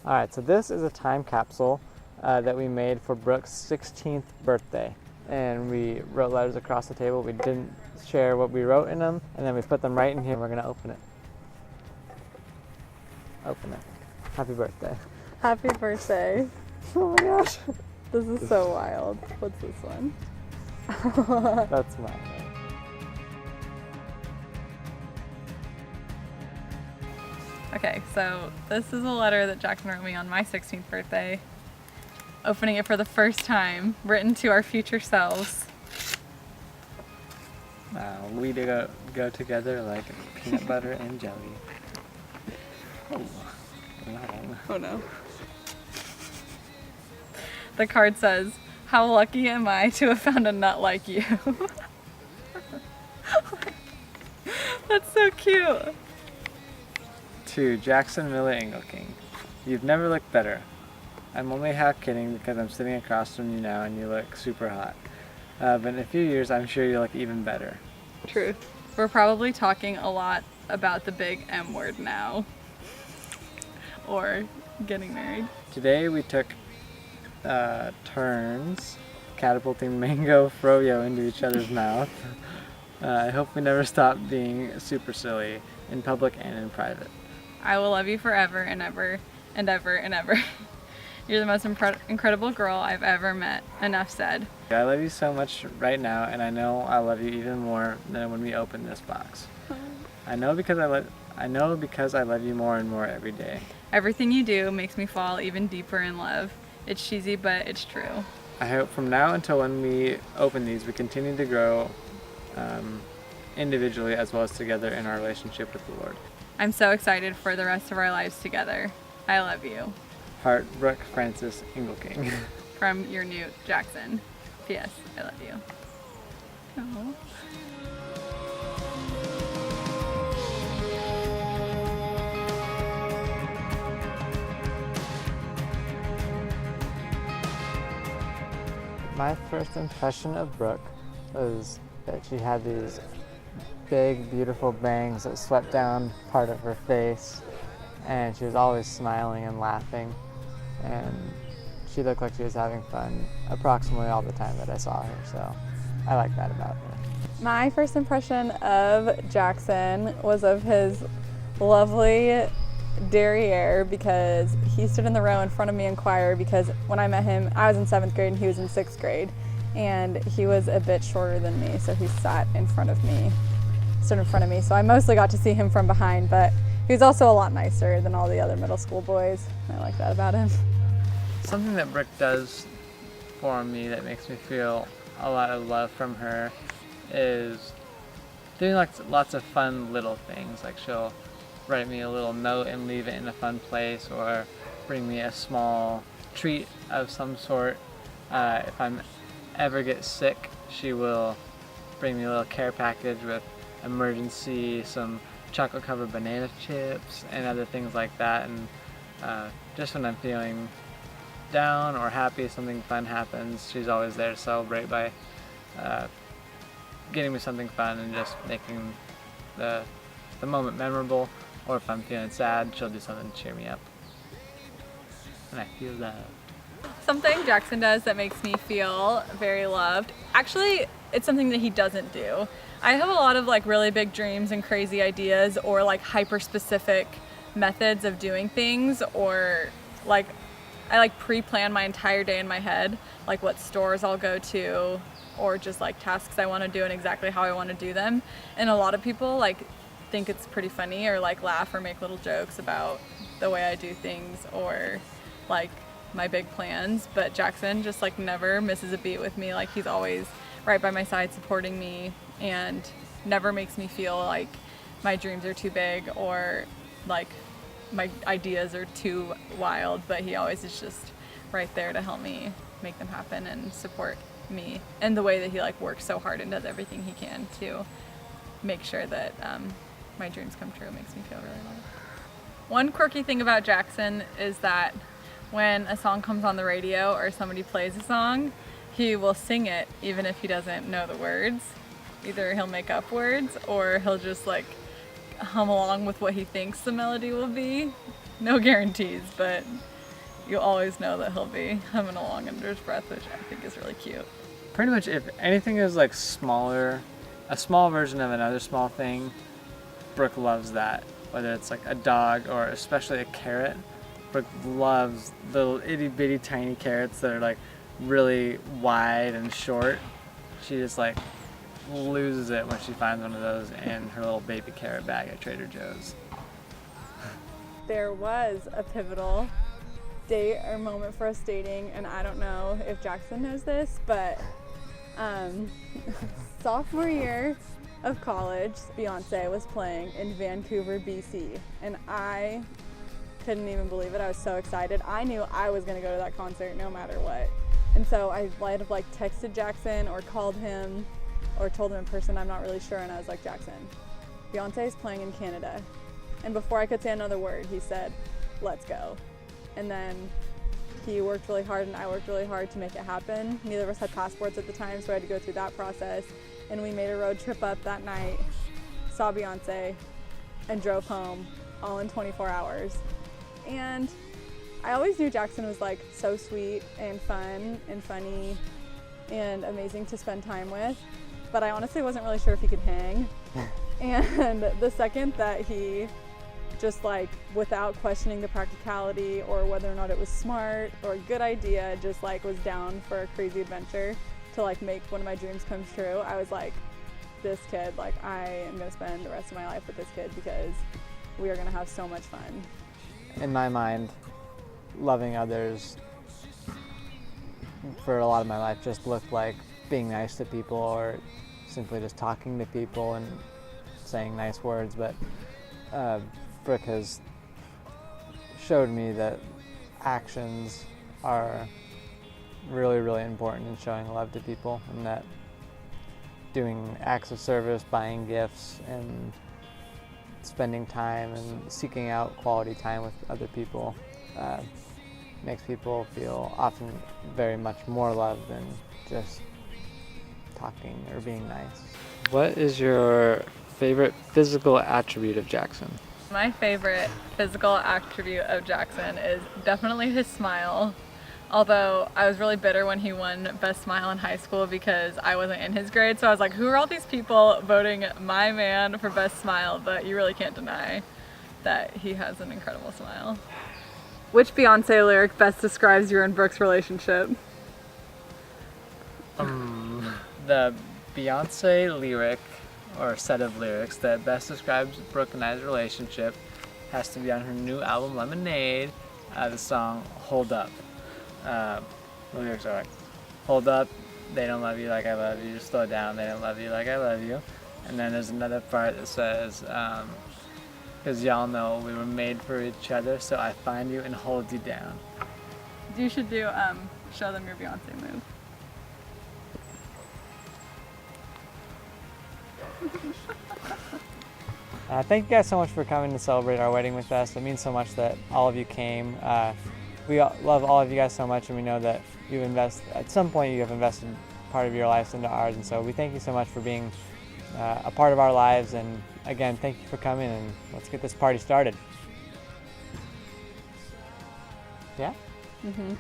All right, so this is a time capsule that we made for Brooke's 16th birthday. And we wrote letters across the table. We didn't share what we wrote in them, and then we put them right in here. We're gonna open it. Open it. Happy birthday. Happy birthday. Oh my gosh. This is so wild. What's this one? That's mine. Okay, so this is a letter that Jackson wrote me on my 16th birthday. Opening it for the first time, written to our future selves. We go together like peanut butter and jelly. Oh, long. Oh no. The card says, "How lucky am I to have found a nut like you?" That's so cute. To Jackson Miller Engelking, you've never looked better. I'm only half kidding because I'm sitting across from you now and you look super hot. But in a few years, I'm sure you'll look even better. Truth. We're probably talking a lot about the big M word now. Or getting married. Today we took turns catapulting mango froyo into each other's mouth. I hope we never stop being super silly in public and in private. I will love you forever and ever and ever and ever. You're the most incredible girl I've ever met. Enough said. I love you so much right now, and I know I'll love you even more than when we open this box. I know because I love you more and more every day. Everything you do makes me fall even deeper in love. It's cheesy, but it's true. I hope from now until when we open these, we continue to grow individually as well as together in our relationship with the Lord. I'm so excited for the rest of our lives together. I love you. Heart, Brooke Francis Engelking. From your new Jackson. P.S. I love you. Aww. My first impression of Brooke was that she had these big, beautiful bangs that swept down part of her face, and she was always smiling and laughing, and she looked like she was having fun approximately all the time that I saw her, so I like that about her. My first impression of Jackson was of his lovely derriere, because he stood in the row in front of me in choir, because when I met him, I was in 7th grade and he was in 6th grade, and he was a bit shorter than me, so he stood in front of me. So I mostly got to see him from behind, but he was also a lot nicer than all the other middle school boys. I like that about him. Something that Brooke does for me that makes me feel a lot of love from her is doing lots of fun little things. Like she'll write me a little note and leave it in a fun place, or bring me a small treat of some sort. If I'm ever get sick, she will bring me a little care package with emergency, some chocolate covered banana chips and other things like that. And just when I'm feeling down or happy, something fun happens, she's always there to celebrate by getting me something fun and just making the moment memorable. Or if I'm feeling sad, she'll do something to cheer me up. And I feel loved. Something Jackson does that makes me feel very loved. Actually, it's something that he doesn't do. I have a lot of like really big dreams and crazy ideas, or like hyper specific methods of doing things, or like I like pre-plan my entire day in my head, like what stores I'll go to, or just like tasks I want to do and exactly how I want to do them. And a lot of people like think it's pretty funny, or like laugh or make little jokes about the way I do things, or like my big plans, but Jackson just like never misses a beat with me. Like he's always right by my side supporting me, and never makes me feel like my dreams are too big or like my ideas are too wild, but he always is just right there to help me make them happen and support me in the way that he like works so hard and does everything he can to make sure that my dreams come true. It makes me feel really loved. One quirky thing about Jackson is that when a song comes on the radio or somebody plays a song, he will sing it even if he doesn't know the words. Either he'll make up words or he'll just like hum along with what he thinks the melody will be. no guarantees, but you always know that he'll be humming along under his breath, which I think is really cute. Pretty much if anything is like smaller, a small version of another small thing, Brooke loves that. Whether it's like a dog or especially a carrot, Brooke loves the little itty bitty tiny carrots that are like really wide and short. She just like loses it when she finds one of those in her little baby carrot bag at Trader Joe's. There was a pivotal date or moment for us dating, and I don't know if Jackson knows this, but sophomore year of college, Beyonce was playing in Vancouver, BC, and I couldn't even believe it. I was so excited. I knew I was going to go to that concert no matter what. And so I might have like texted Jackson or called him or told him in person, I'm not really sure, and I was like, Jackson, Beyonce is playing in Canada. And before I could say another word, he said, let's go. And then he worked really hard and I worked really hard to make it happen. Neither of us had passports at the time, so I had to go through that process. And we made a road trip up that night, saw Beyonce, and drove home all in 24 hours. And I always knew Jackson was like so sweet and fun and funny and amazing to spend time with, but I honestly wasn't really sure if he could hang. And the second that he just like, without questioning the practicality or whether or not it was smart or a good idea, just like was down for a crazy adventure to like make one of my dreams come true, I was like, this kid, like I am gonna spend the rest of my life with this kid because we are gonna have so much fun. In my mind, loving others for a lot of my life just looked like being nice to people or simply just talking to people and saying nice words, but Brooke has showed me that actions are really, really important in showing love to people, and that doing acts of service, buying gifts, and spending time and seeking out quality time with other people makes people feel often very much more loved than just talking or being nice. What is your favorite physical attribute of Jackson? My favorite physical attribute of Jackson is definitely his smile. Although I was really bitter when he won Best Smile in high school because I wasn't in his grade, so I was like, who are all these people voting my man for Best Smile? But you really can't deny that he has an incredible smile. Which Beyonce lyric best describes your and Brooke's relationship? The Beyonce lyric, or set of lyrics, that best describes Brooke and I's relationship has to be on her new album Lemonade, the song Hold Up. The lyrics are like, hold up, they don't love you like I love you, slow down, they don't love you like I love you. And then there's another part that says, because y'all know we were made for each other, so I find you and hold you down. You should do, show them your Beyonce move. Thank you guys so much for coming to celebrate our wedding with us. It means so much that all of you came. We love all of you guys so much, and we know that at some point you have invested part of your lives into ours, and so we thank you so much for being a part of our lives. And again, thank you for coming, and let's get this party started. Yeah? Mm-hmm.